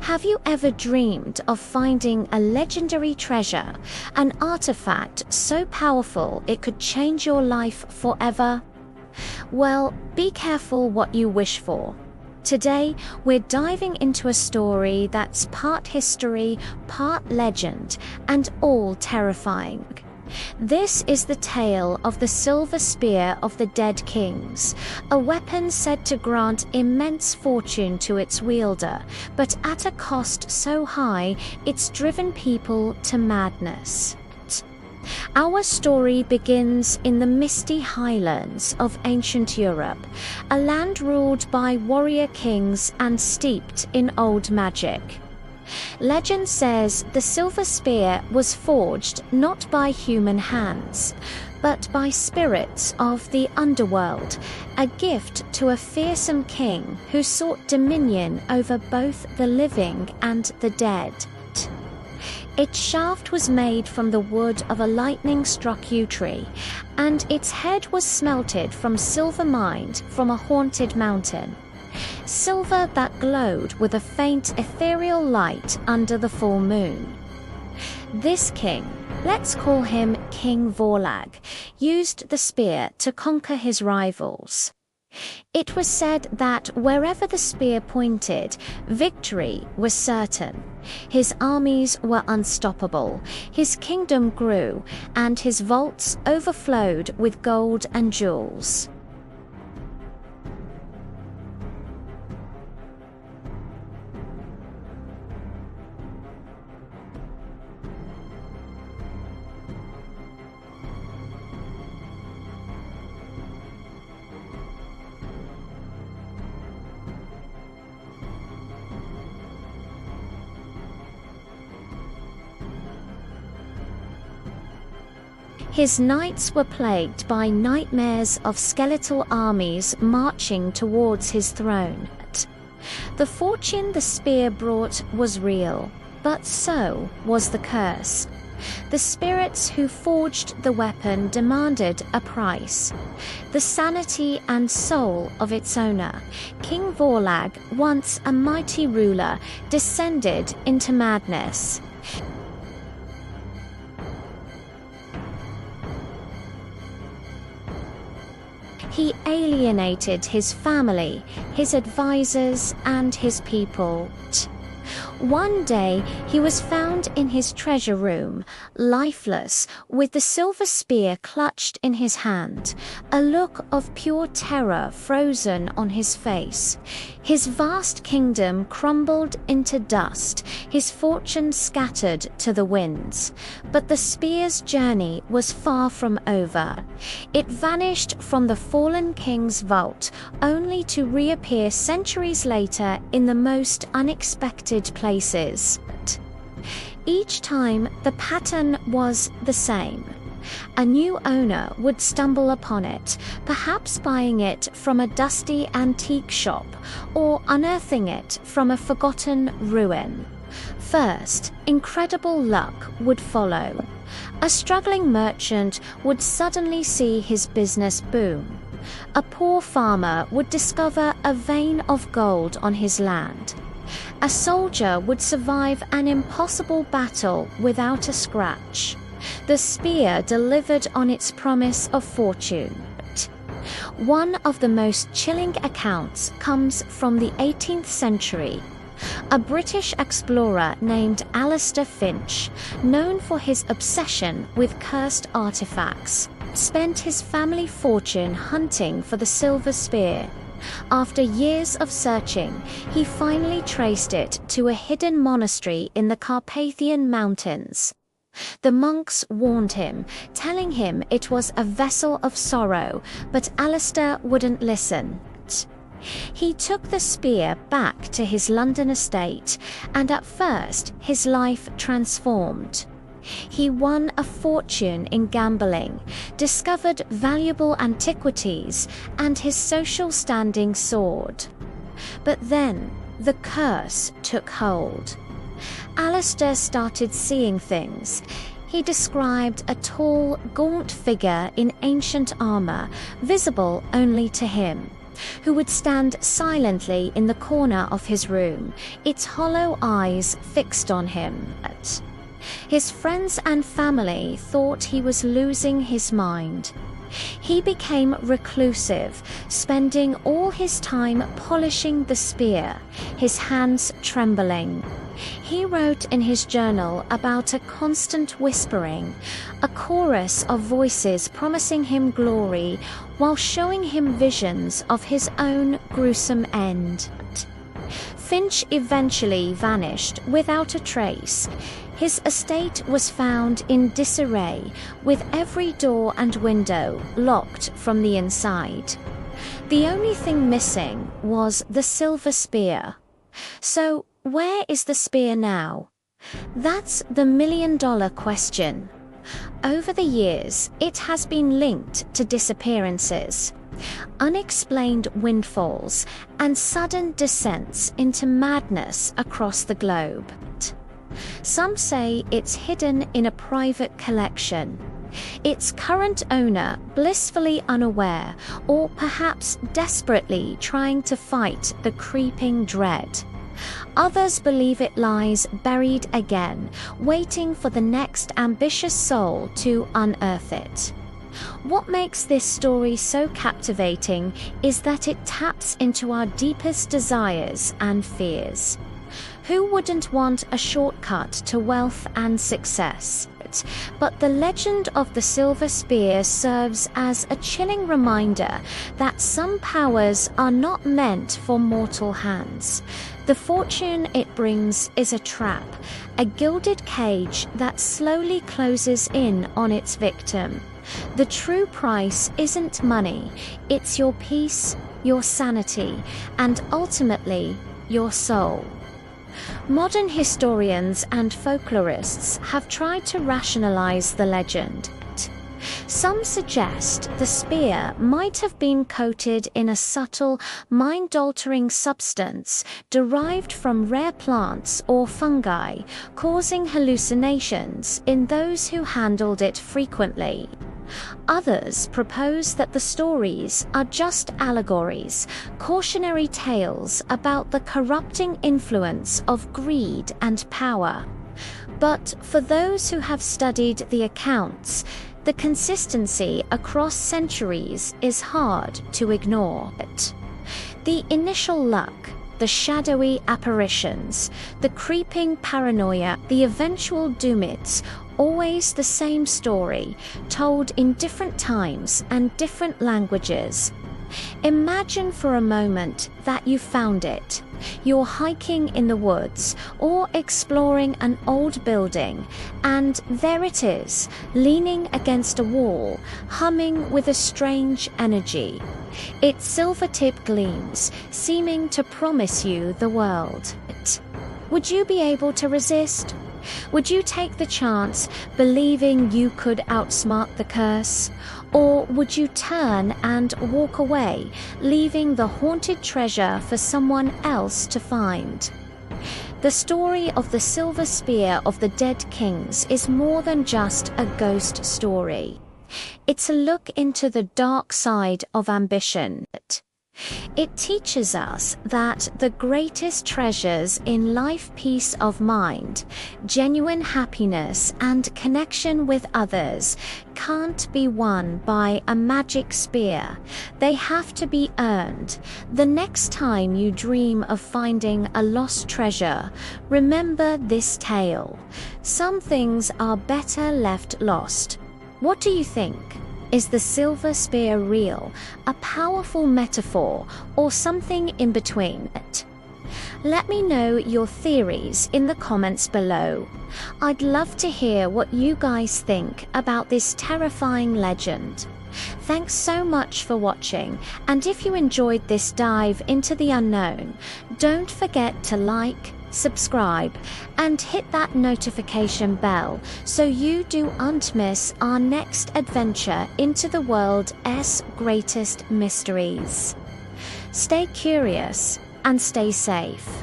Have you ever dreamed of finding a legendary treasure, an artifact so powerful it could change your life forever? Well, be careful what you wish for. Today, we're diving into a story that's part history, part legend, and all terrifying. This is the tale of the Silver Spear of the Dead Kings, a weapon said to grant immense fortune to its wielder, but at a cost so high it's driven people to madness. Our story begins in the misty highlands of ancient Europe, a land ruled by warrior kings and steeped in old magic. Legend says the silver spear was forged not by human hands, but by spirits of the underworld, a gift to a fearsome king who sought dominion over both the living and the dead. Its shaft was made from the wood of a lightning-struck yew tree, and its head was smelted from silver mined from a haunted mountain. Silver that glowed with a faint ethereal light under the full moon. This king, let's call him King Vorlag, used the spear to conquer his rivals. It was said that wherever the spear pointed, victory was certain. His armies were unstoppable, his kingdom grew, and his vaults overflowed with gold and jewels. His nights were plagued by nightmares of skeletal armies marching towards his throne. The fortune the spear brought was real, but so was the curse. The spirits who forged the weapon demanded a price: the sanity and soul of its owner. King Vorlag, once a mighty ruler, descended into madness. He alienated his family, his advisors, and his people. One day, he was found in his treasure room, lifeless, with the silver spear clutched in his hand, a look of pure terror frozen on his face. His vast kingdom crumbled into dust, his fortune scattered to the winds. But the spear's journey was far from over. It vanished from the fallen king's vault, only to reappear centuries later in the most unexpected places. Each time, the pattern was the same. A new owner would stumble upon it, perhaps buying it from a dusty antique shop or unearthing it from a forgotten ruin. First, incredible luck would follow. A struggling merchant would suddenly see his business boom. A poor farmer would discover a vein of gold on his land. A soldier would survive an impossible battle without a scratch. The spear delivered on its promise of fortune. One of the most chilling accounts comes from the 18th century. A British explorer named Alistair Finch, known for his obsession with cursed artifacts, spent his family fortune hunting for the silver spear. After years of searching, he finally traced it to a hidden monastery in the Carpathian Mountains. The monks warned him, telling him it was a vessel of sorrow, but Alistair wouldn't listen. He took the spear back to his London estate, and at first his life transformed. He won a fortune in gambling, discovered valuable antiquities, and his social standing soared. But then the curse took hold. Alistair started seeing things. He described a tall, gaunt figure in ancient armor, visible only to him. who would stand silently in the corner of his room, its hollow eyes fixed on him. His friends and family thought he was losing his mind. He became reclusive, spending all his time polishing the spear, his hands trembling. He wrote in his journal about a constant whispering, a chorus of voices promising him glory while showing him visions of his own gruesome end. Finch eventually vanished without a trace. His estate was found in disarray, with every door and window locked from the inside. The only thing missing was the silver spear. So, where is the spear now? That's the million-dollar question. Over the years, it has been linked to disappearances, unexplained windfalls, and sudden descents into madness across the globe. Some say it's hidden in a private collection, its current owner blissfully unaware, or perhaps desperately trying to fight the creeping dread. Others believe it lies buried again, waiting for the next ambitious soul to unearth it. What makes this story so captivating is that it taps into our deepest desires and fears. Who wouldn't want a shortcut to wealth and success? But the legend of the silver spear serves as a chilling reminder that some powers are not meant for mortal hands. The fortune it brings is a trap, a gilded cage that slowly closes in on its victim. The true price isn't money, it's your peace, your sanity, and ultimately, your soul. Modern historians and folklorists have tried to rationalize the legend. Some suggest the spear might have been coated in a subtle, mind-altering substance derived from rare plants or fungi, causing hallucinations in those who handled it frequently. Others propose that the stories are just allegories, cautionary tales about the corrupting influence of greed and power. But for those who have studied the accounts, the consistency across centuries is hard to ignore. The initial luck, the shadowy apparitions, the creeping paranoia, the eventual doomits, always the same story, told in different times and different languages. Imagine for a moment that you found it. You're hiking in the woods or exploring an old building, and there it is, leaning against a wall, humming with a strange energy. Its silver tip gleams, seeming to promise you the world. Would you be able to resist? Would you take the chance, believing you could outsmart the curse? Or would you turn and walk away, leaving the haunted treasure for someone else to find? The story of the silver spear of the dead kings is more than just a ghost story. It's a look into the dark side of ambition. It teaches us that the greatest treasures in life, peace of mind, genuine happiness, and connection with others, can't be won by a magic spear. They have to be earned. The next time you dream of finding a lost treasure, remember this tale. Some things are better left lost. What do you think? Is the silver spear real, a powerful metaphor, or something in between? Let me know your theories in the comments below. I'd love to hear what you guys think about this terrifying legend. Thanks so much for watching, and if you enjoyed this dive into the unknown, don't forget to like, subscribe, and hit that notification bell so you don't miss our next adventure into the world's greatest mysteries. Stay curious and stay safe.